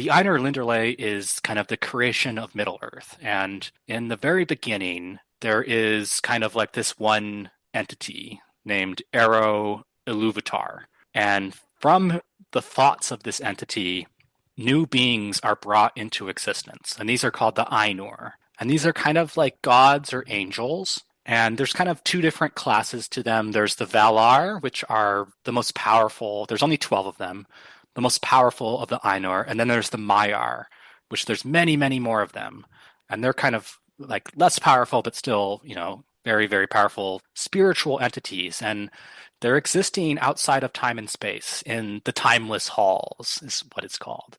The Einar Linderley is kind of the creation of Middle-earth. And in the very beginning, there is kind of like this one entity named Ero Iluvatar. And from the thoughts of this entity, new beings are brought into existence. And these are called the Ainur. And these are kind of like gods or angels. And there's kind of two different classes to them. There's the Valar, which are the most powerful. There's only 12 of them, the most powerful of the Ainur. And then there's the Maiar, which there's many, many more of them. And they're kind of like less powerful, but still, very, very powerful spiritual entities. And they're existing outside of time and space in the timeless halls, is what it's called.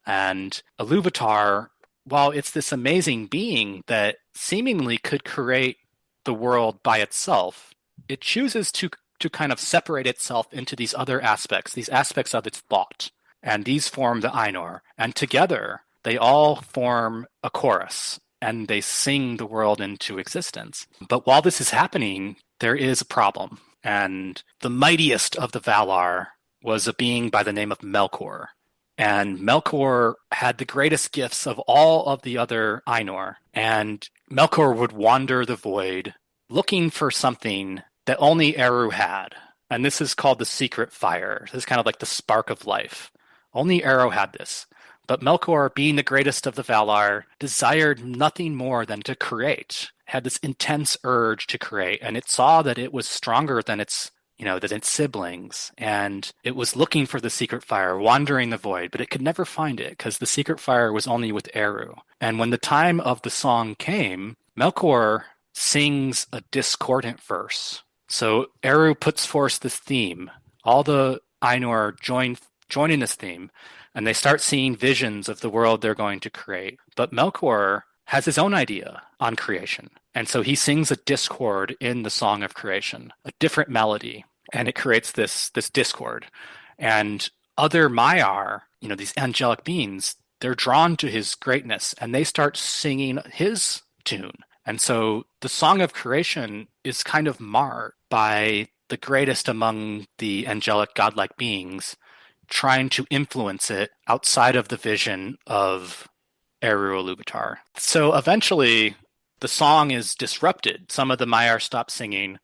And Iluvatar, while it's this amazing being that seemingly could create the world by itself, it chooses to kind of separate itself into these other aspects, these aspects of its thought. And these form the Ainur. And together, they all form a chorus, and they sing the world into existence. But while this is happening, there is a problem. And the mightiest of the Valar was a being by the name of Melkor. And Melkor had the greatest gifts of all of the other Ainur. And Melkor would wander the void looking for something that only Eru had. And this is called the secret fire. This is kind of like the spark of life. Only Eru had this. But Melkor, being the greatest of the Valar, desired nothing more than to create, had this intense urge to create. And it saw that it was stronger than its siblings, and it was looking for the secret fire, wandering the void, but it could never find it because the secret fire was only with Eru. And when the time of the song came, Melkor sings a discordant verse. So Eru puts forth this theme. All the Ainur join in this theme, and they start seeing visions of the world they're going to create. But Melkor has his own idea on creation. And so he sings a discord in the song of creation, a different melody, and it creates this discord. And other Maiar, these angelic beings, they're drawn to his greatness, and they start singing his tune. And so the song of creation is kind of marred by the greatest among the angelic godlike beings trying to influence it outside of the vision of Eru Iluvatar. So eventually, the song is disrupted. Some of the Maiar stop singing.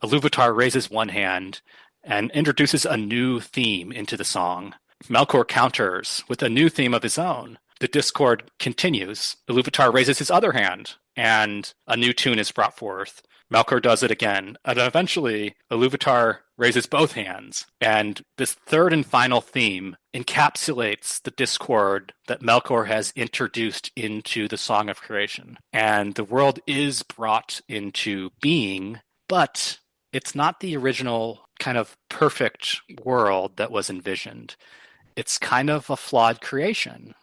Iluvatar raises one hand and introduces a new theme into the song. Melkor counters with a new theme of his own. The discord continues. Iluvatar raises his other hand, and a new tune is brought forth. Melkor does it again, and eventually Iluvatar raises both hands, and this third and final theme encapsulates the discord that Melkor has introduced into the Song of Creation. And the world is brought into being, but it's not the original kind of perfect world that was envisioned. It's kind of a flawed creation.